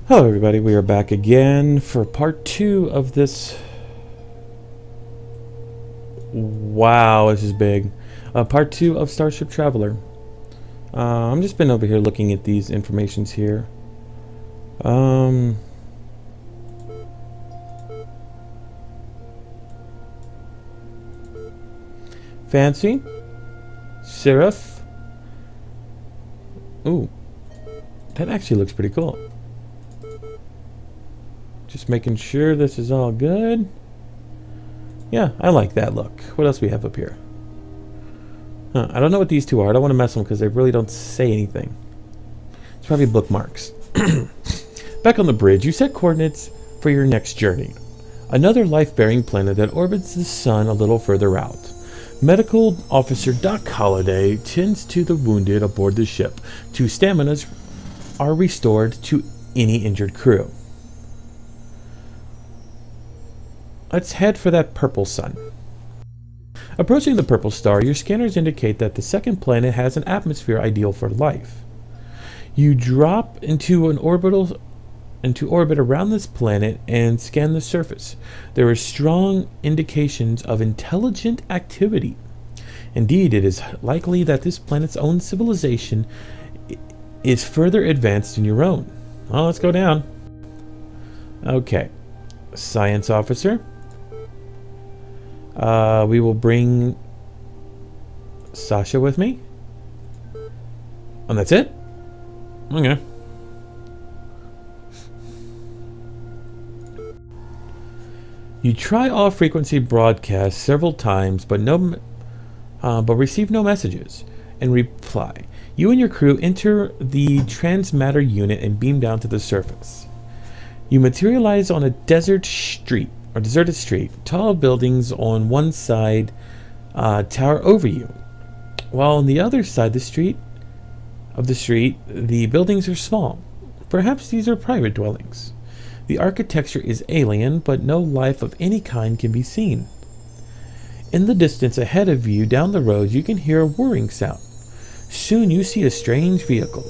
Hello everybody, we are back again for part 2 of this. Wow, this is big. Part 2 of Starship Traveler. I'm just been over here looking at these informations here. Fancy. Seraph. Ooh, that actually looks pretty cool. Just making sure this is all good. Yeah, I like that look. What else we have up here? I don't know what these two are. I don't want to mess them because they really don't say anything. It's probably bookmarks. Back on the bridge, you set coordinates for your next journey. Another life-bearing planet that orbits the sun a little further out. Medical Officer Doc Holliday tends to the wounded aboard the ship. 2 staminas are restored to any injured crew. Let's head for that purple sun. Approaching the purple star, your scanners indicate that the second planet has an atmosphere ideal for life. You drop into orbit around this planet and scan the surface. There are strong indications of intelligent activity. Indeed, it is likely that this planet's own civilization is further advanced than your own. Well, let's go down. Okay. Science officer. We will bring Sasha with me. And that's it? Okay. You try off-frequency broadcast several times, but receive no messages. In reply, you and your crew enter the transmatter unit and beam down to the surface. You materialize on a deserted street. Tall buildings on one side tower over you, while on the other side of the street, the buildings are small. Perhaps these are private dwellings. The architecture is alien, but no life of any kind can be seen. In the distance ahead of you, down the road, you can hear a whirring sound. Soon you see a strange vehicle,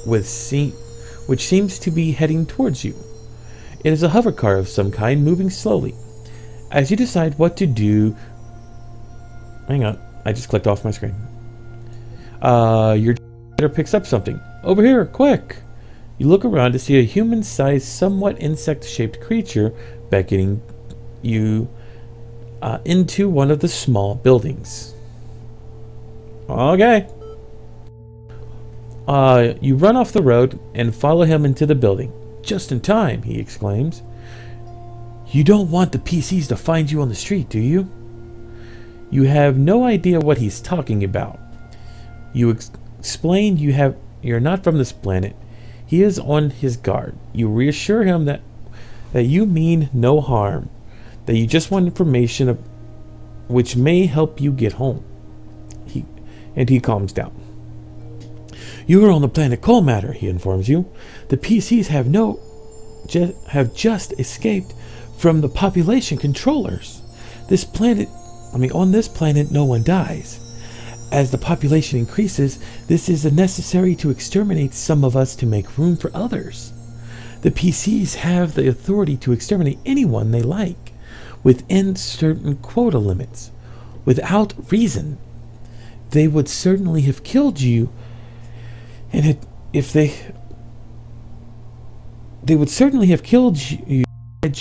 which seems to be heading towards you. It is a hover car of some kind, moving slowly. As you decide what to do... Hang on, I just clicked off my screen. Your picks up something. Over here, quick! You look around to see a human-sized, somewhat insect-shaped creature beckoning you into one of the small buildings. Okay. You run off the road and follow him into the building. Just in time, he exclaims. You don't want the PCs to find you on the street, do you? You have no idea what he's talking about. You explain you're not from this planet. He is on his guard. You reassure him that you mean no harm, that you just want information which may help you get home. He calms down. You are on the planet Coal Matter, he informs you. The PCs have just escaped from the population controllers. On this planet, no one dies. As the population increases, this is necessary to exterminate some of us to make room for others. The PCs have the authority to exterminate anyone they like, within certain quota limits. Without reason, they would certainly have killed you. And they would certainly have killed you had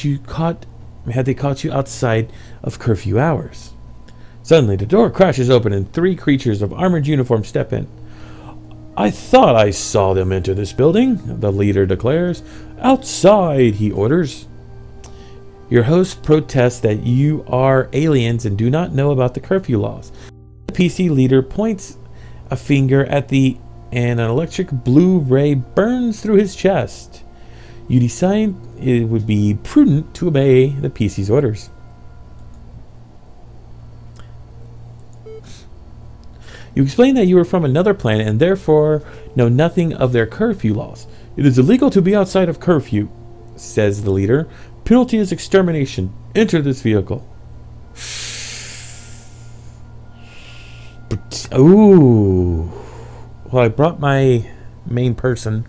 they caught you outside of curfew hours. Suddenly, the door crashes open and 3 creatures of armored uniform step in. I thought I saw them enter this building, the leader declares. Outside, he orders. Your host protests that you are aliens and do not know about the curfew laws. The PC leader points a finger at and an electric blue ray burns through his chest. You decide it would be prudent to obey the PC's orders. You explain that you are from another planet and therefore know nothing of their curfew laws. It is illegal to be outside of curfew, says the leader. Penalty is extermination. Enter this vehicle. Ooh. Well, I brought my main person.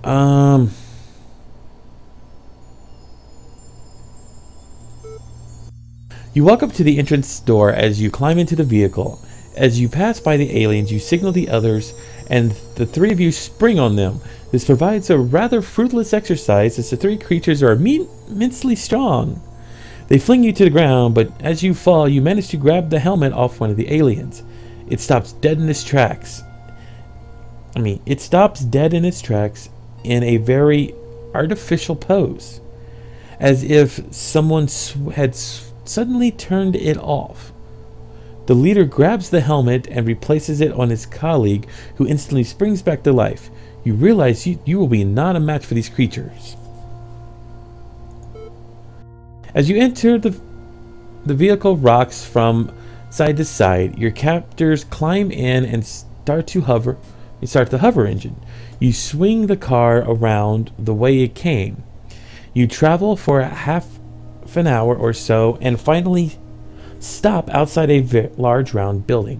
Um... You walk up to the entrance door as you climb into the vehicle. As you pass by the aliens, you signal the others, and the three of you spring on them. This provides a rather fruitless exercise as the three creatures are immensely strong. They fling you to the ground, but as you fall, you manage to grab the helmet off one of the aliens. It stops dead in its tracks. It stops dead in its tracks in a very artificial pose, as if someone had suddenly turned it off. The leader grabs the helmet and replaces it on his colleague, who instantly springs back to life. You realize you will be not a match for these creatures. As you enter, the vehicle rocks from side to side. Your captors climb in and start the hover engine. You swing the car around the way it came. You travel for half an hour or so and finally stop outside a large round building.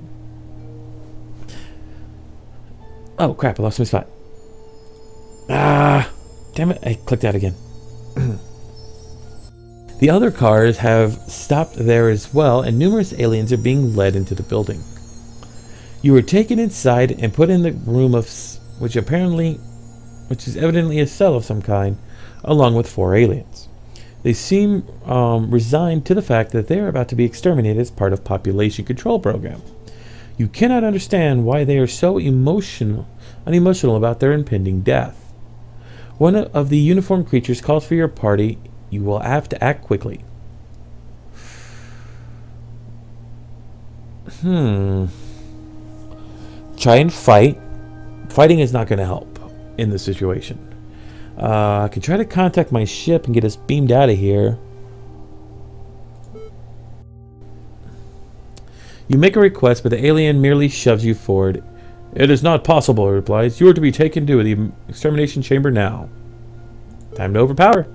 Oh crap, I lost my spot. Damn it, I clicked out again. The other cars have stopped there as well, and numerous aliens are being led into the building. You are taken inside and put in the room which is evidently a cell of some kind, along with 4 aliens. They seem resigned to the fact that they are about to be exterminated as part of population control program. You cannot understand why they are so unemotional about their impending death. One of the uniformed creatures calls for your party. You will have to act quickly. Try and fight. Fighting is not going to help in this situation. I can try to contact my ship and get us beamed out of here. You make a request, but the alien merely shoves you forward. It is not possible, it replies. You are to be taken to the extermination chamber now. Time to overpower.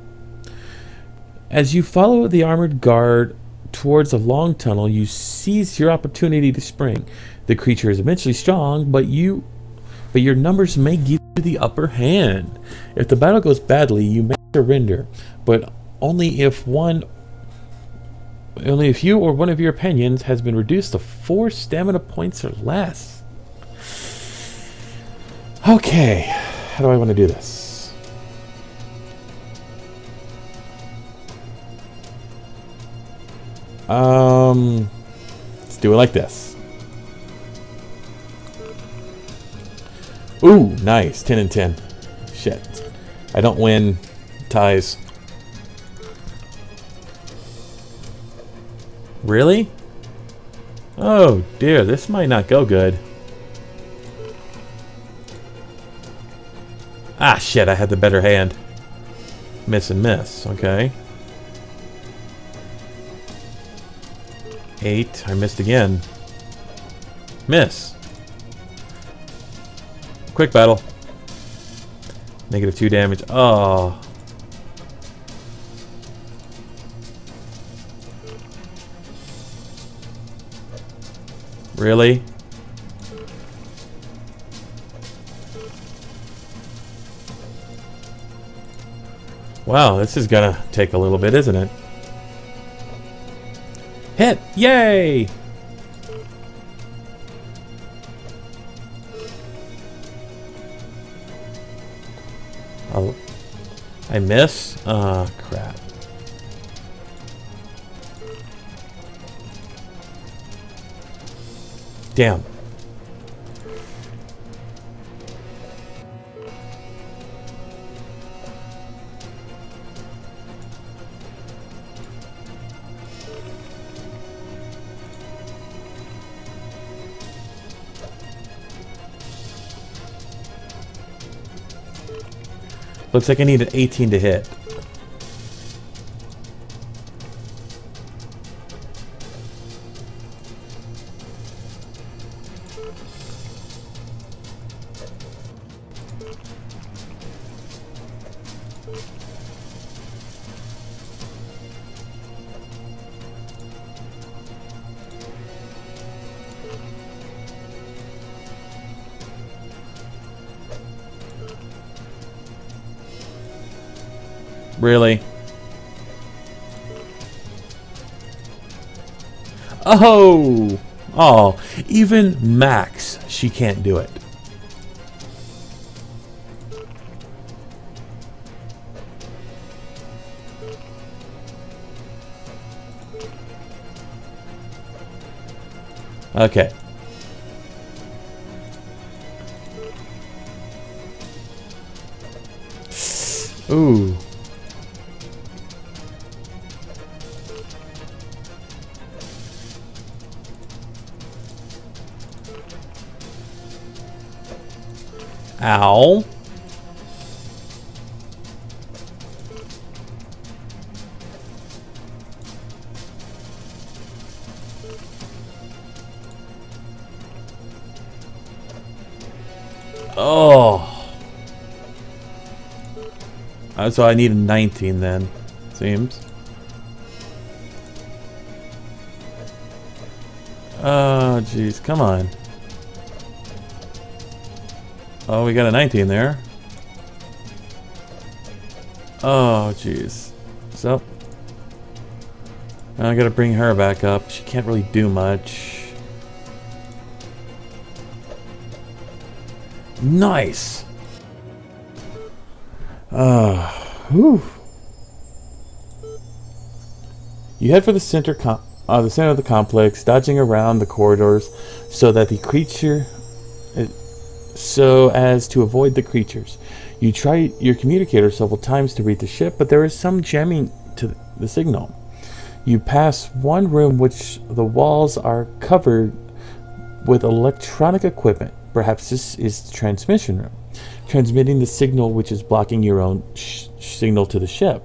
As you follow the armored guard towards a long tunnel, you seize your opportunity to spring. The creature is immensely strong, but your numbers may give you the upper hand. If the battle goes badly, you may surrender, but only if you or one of your opinions has been reduced to 4 stamina points or less. Okay, how do I want to do this? Let's do it like this. Ooh, nice. 10 and 10. Shit. I don't win ties. Really? Oh dear, this might not go good. Ah, shit, I had the better hand. Miss and miss, okay. 8, I missed again. Miss. Quick battle. -2 damage. Oh. Really? Wow, this is gonna take a little bit, isn't it? Hit! Yay! Oh, I miss? Ah, crap. Damn. Looks like I need an 18 to hit. Really? Oh! Oh, even Max, she can't do it. Okay. Ooh. Ow. Oh. So I need a 19 then, seems. Oh, jeez, come on. Oh, we got a 19 there. Oh, jeez. So, I gotta bring her back up. She can't really do much. Nice! Whew. You head for the center of the complex, dodging around the corridors so as to avoid the creatures. You try your communicator several times to read the ship, but there is some jamming to the signal. You pass one room which the walls are covered with electronic equipment. Perhaps this is the transmission room, transmitting the signal which is blocking your own signal to the ship.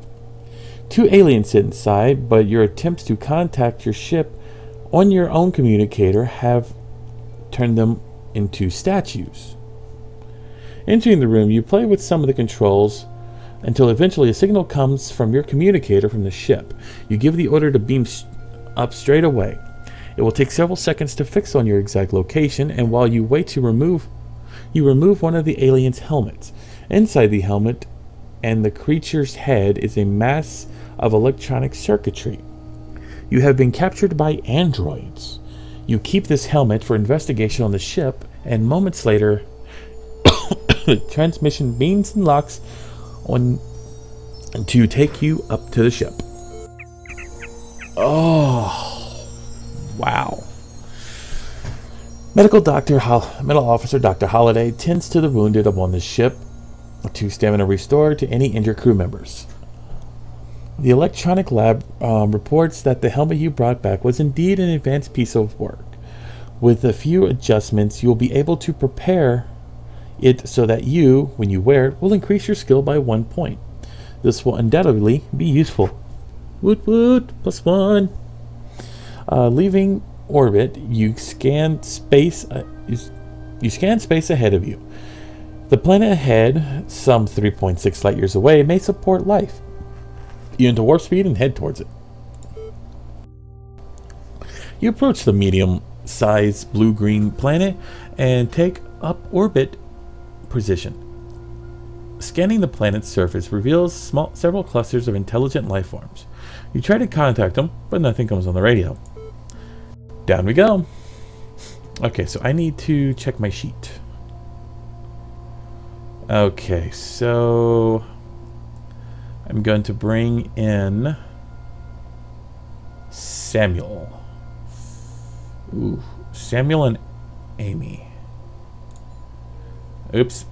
Two aliens sit inside, but your attempts to contact your ship on your own communicator have turned them into statues. Entering the room, you play with some of the controls until eventually a signal comes from your communicator from the ship. You give the order to beam up straight away. It will take several seconds to fix on your exact location, and while you wait to remove one of the alien's helmets. Inside the helmet and the creature's head is a mass of electronic circuitry. You have been captured by androids. You keep this helmet for investigation on the ship, and moments later, the transmission beams and locks on to take you up to the ship. Oh, wow. Medical Officer Dr. Holliday tends to the wounded upon the ship to stamina restore to any injured crew members. The electronic lab reports that the helmet you brought back was indeed an advanced piece of work. With a few adjustments, you will be able to prepare it so that you, when you wear it, will increase your skill by 1 point. This will undoubtedly be useful. Woot woot, +1. Leaving orbit, you scan space. You scan space ahead of you. The planet ahead, some 3.6 light years away, may support life. You enter warp speed and head towards it. You approach the medium-sized blue-green planet and take up orbit position. Scanning the planet's surface reveals several clusters of intelligent life forms. You try to contact them, but nothing comes on the radio. Down we go. Okay, so I need to check my sheet. Okay, so I'm going to bring in Samuel. Ooh, Samuel and Amy. Oops.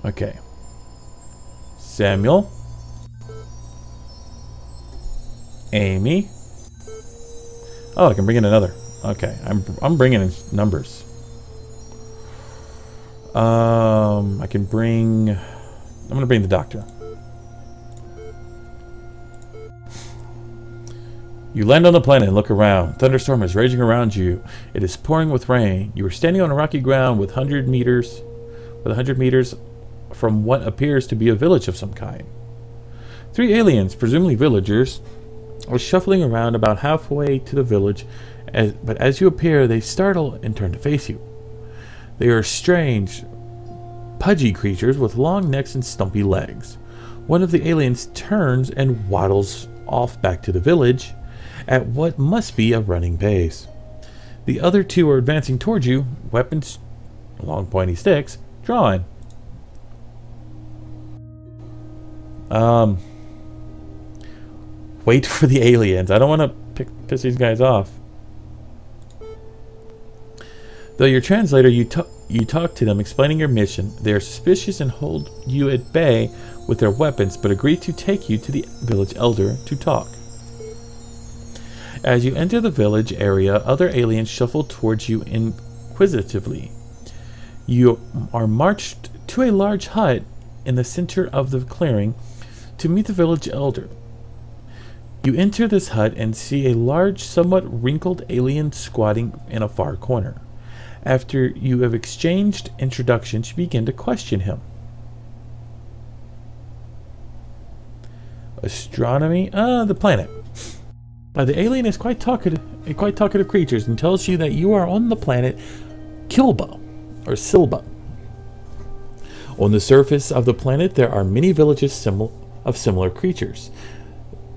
Okay. Samuel. Amy. Oh, I can bring in another. Okay, I'm bringing in numbers. I can bring. I'm gonna bring the doctor. You land on the planet and look around. Thunderstorm is raging around you. It is pouring with rain. You are standing on a rocky ground with 100 meters from what appears to be a village of some kind. 3 aliens, presumably villagers, are shuffling around about halfway to the village, but as you appear, they startle and turn to face you. They are strange, pudgy creatures with long necks and stumpy legs. One of the aliens turns and waddles off back to the village at what must be a running pace. The other two are advancing towards you, weapons, long pointy sticks, drawn. Wait for the aliens. I don't want to piss these guys off. Though your translator, you talk to them explaining your mission. They are suspicious and hold you at bay with their weapons, but agree to take you to the village elder to talk. As you enter the village area, other aliens shuffle towards you inquisitively. You are marched to a large hut in the center of the clearing to meet the village elder. You enter this hut and see a large, somewhat wrinkled alien squatting in a far corner. After you have exchanged introductions, you begin to question him. Astronomy? The planet. The alien is quite talkative creatures and tells you that you are on the planet Kilba, or Silba. On the surface of the planet, there are many villages of similar creatures.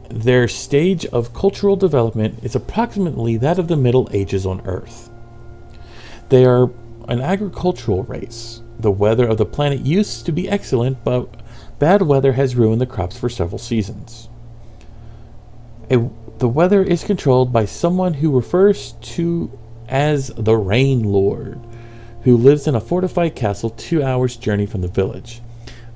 Their stage of cultural development is approximately that of the Middle Ages on Earth. They are an agricultural race. The weather of the planet used to be excellent, but bad weather has ruined the crops for several seasons. The weather is controlled by someone who refers to as the Rain Lord, who lives in a fortified castle 2 hours' journey from the village.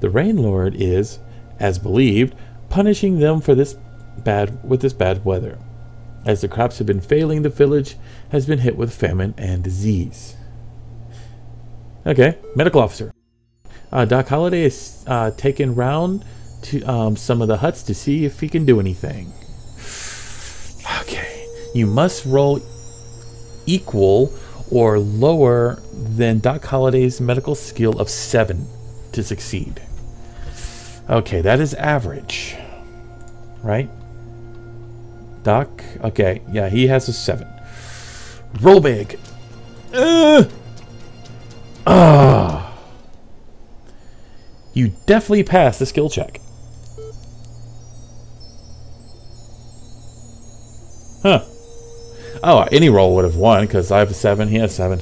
The Rain Lord is, as believed, punishing them for this bad weather. As the crops have been failing, the village has been hit with famine and disease. Okay, medical officer. Doc Holliday is taken round to some of the huts to see if he can do anything. Okay, you must roll equal or lower than Doc Holliday's medical skill of 7 to succeed. Okay, that is average, right? Doc, okay, yeah, he has a 7. Roll big. You definitely passed the skill check. Huh. Oh, any roll would have won because I have a 7, he has 7.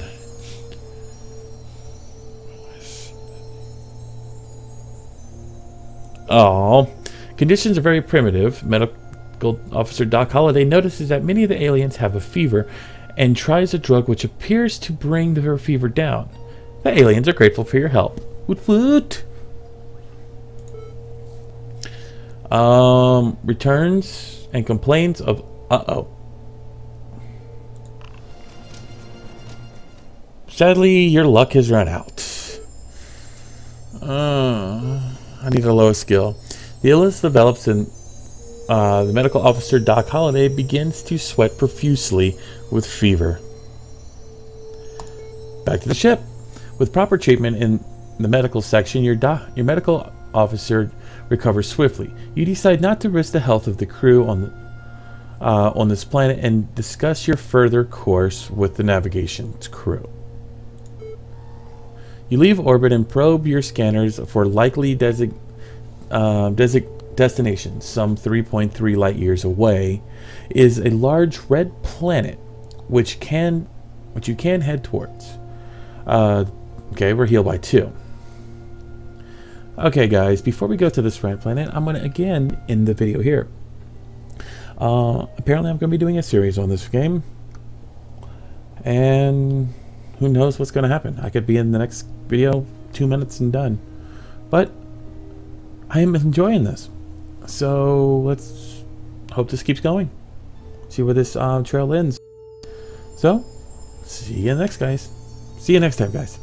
Oh, conditions are very primitive. Medical Officer Doc Holliday notices that many of the aliens have a fever and tries a drug which appears to bring their fever down. The aliens are grateful for your help. Woot woot. Returns and complains of Sadly, your luck has run out. I need a low skill. The illness develops and the medical officer Doc Holliday begins to sweat profusely with fever. Back to the ship. With proper treatment in the medical section, your medical officer recovers swiftly. You decide not to risk the health of the crew on this planet and discuss your further course with the navigation's crew. You leave orbit and probe your scanners for likely destinations. Some 3.3 light years away is a large red planet which you can head towards. Okay, we're healed by 2. Okay, guys, before we go to this red planet, I'm going to again end the video here. Apparently, I'm going to be doing a series on this game, and who knows what's going to happen. I could be in the next video 2 minutes and done, but I am enjoying this, so let's hope this keeps going. See where this trail ends. So see you next time, guys.